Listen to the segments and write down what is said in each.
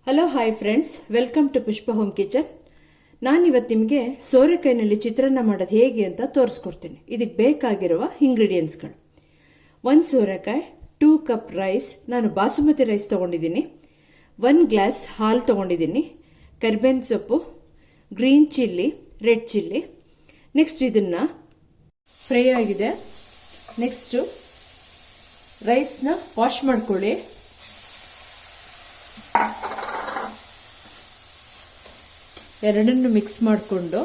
Hello hi friends, welcome to Pushpa home kitchen. ನಾನಿವತ್ತು ನಿಮಗೆ ಸೋರೆಕಾಯಿನಲ್ಲಿ ಚಿತ್ರಾನ್ನ ಮಾಡೋದು ಹೇಗೆ ಅಂತ ತೋರಿಸ್ಕೊಡ್ತೀನಿ. ಇದಕ್ಕೆ ಬೇಕಾಗಿರುವ ಇಂಗ್ರೀಡಿಯೆಂಟ್ಸ್ಗಳು: 1 ಸೋರೆಕಾಯಿ, 2 ಕಪ್ ರೈಸ್, ನಾನು ಬಾಸುಮತಿ ರೈಸ್ ತೊಗೊಂಡಿದ್ದೀನಿ, 1 ಗ್ಲಾಸ್ ಹಾಲು ತೊಗೊಂಡಿದ್ದೀನಿ, ಕರಿಬೇವಿನ ಸೊಪ್ಪು, green chilli, red chilli. Next ಇದನ್ನು ಫ್ರೈ ಆಗಿದೆ. ನೆಕ್ಸ್ಟು ರೈಸ್ನ ವಾಶ್ ಮಾಡ್ಕೊಳ್ಳಿ. ಎರಡನ್ನು ಮಿಕ್ಸ್ ಮಾಡಿಕೊಂಡು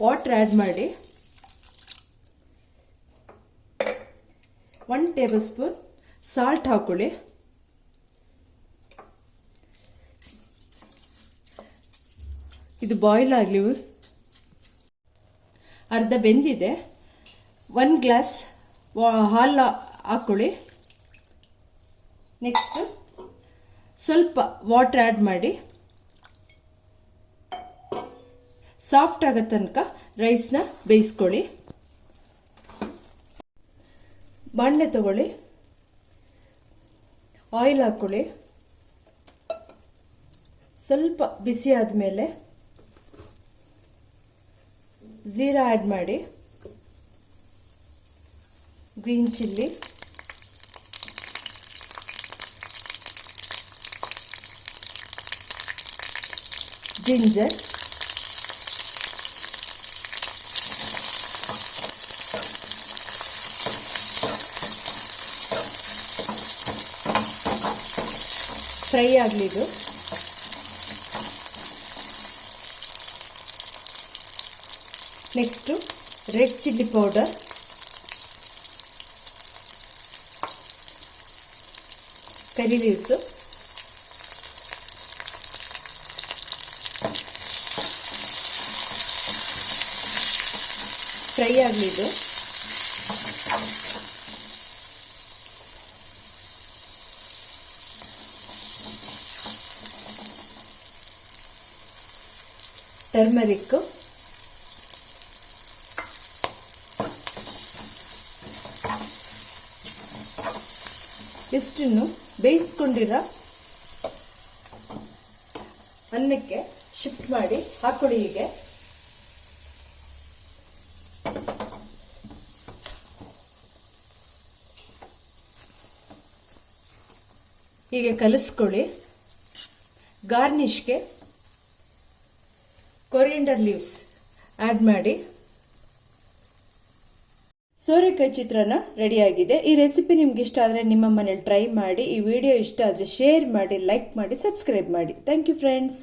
ವಾಟರ್ ಆ್ಯಡ್ ಮಾಡಿ 1 ಟೇಬಲ್ ಸ್ಪೂನ್ ಸಾಲ್ಟ್ ಹಾಕೊಳ್ಳಿ. ಇದು ಬಾಯ್ಲ್ ಆಗಲಿ. ಅರ್ಧ ಬೆಂದಿದೆ. 1 ಗ್ಲಾಸ್ ಹಾಲು ಹಾಕೊಳ್ಳಿ. ನೆಕ್ಸ್ಟ್ ಸ್ವಲ್ಪ ವಾಟರ್ ಆ್ಯಡ್ ಮಾಡಿ ಸಾಫ್ಟ್ ಆಗೋ ತನಕ ರೈಸ್ನ ಬೇಯಿಸ್ಕೊಳ್ಳಿ. ಬಾಣಲೆ ತಗೊಳ್ಳಿ, ಆಯಿಲ್ ಹಾಕ್ಕೊಳ್ಳಿ. ಸ್ವಲ್ಪ ಬಿಸಿ ಆದಮೇಲೆ ಜೀರಾ ಆ್ಯಡ್ ಮಾಡಿ, ಗ್ರೀನ್ ಚಿಲ್ಲಿ, ಜಿಂಜರ್, ಫ್ರೈ ಆಗಲಿ ಇದು. ನೆಕ್ಸ್ಟು ರೆಡ್ ಚಿಲ್ಲಿ ಪೌಡರ್, ಕರಿ ಲೀವ್ಸು, ಫ್ರೈ ಆಗಲಿ ಇದು. ಟರ್ಮರಿಕ್, ಇಷ್ಟನ್ನು ಬೇಯಿಸ್ಕೊಂಡಿರೋ ಅನ್ನಕ್ಕೆ ಶಿಫ್ಟ್ ಮಾಡಿ ಹಾಕೊಳ್ಳಿ. ಹೀಗೆ ಕಲಿಸ್ಕೊಳ್ಳಿ. ಗಾರ್ನಿಷ್ಗೆ ಕೊರಿಯಂಡರ್ ಲೀವ್ಸ್ ಆ್ಯಡ್ ಮಾಡಿ. ಸೋರೆಕಾಯಿ ಚಿತ್ರಾನ್ನ ರೆಡಿಯಾಗಿದೆ. ಈ ರೆಸಿಪಿ ನಿಮ್ಗೆ ಇಷ್ಟ ಆದರೆ ನಿಮ್ಮ ಮನೇಲಿ ಟ್ರೈ ಮಾಡಿ. ಈ ವಿಡಿಯೋ ಇಷ್ಟ ಆದರೆ ಶೇರ್ ಮಾಡಿ, ಲೈಕ್ ಮಾಡಿ, ಸಬ್ಸ್ಕ್ರೈಬ್ ಮಾಡಿ. Thank you friends.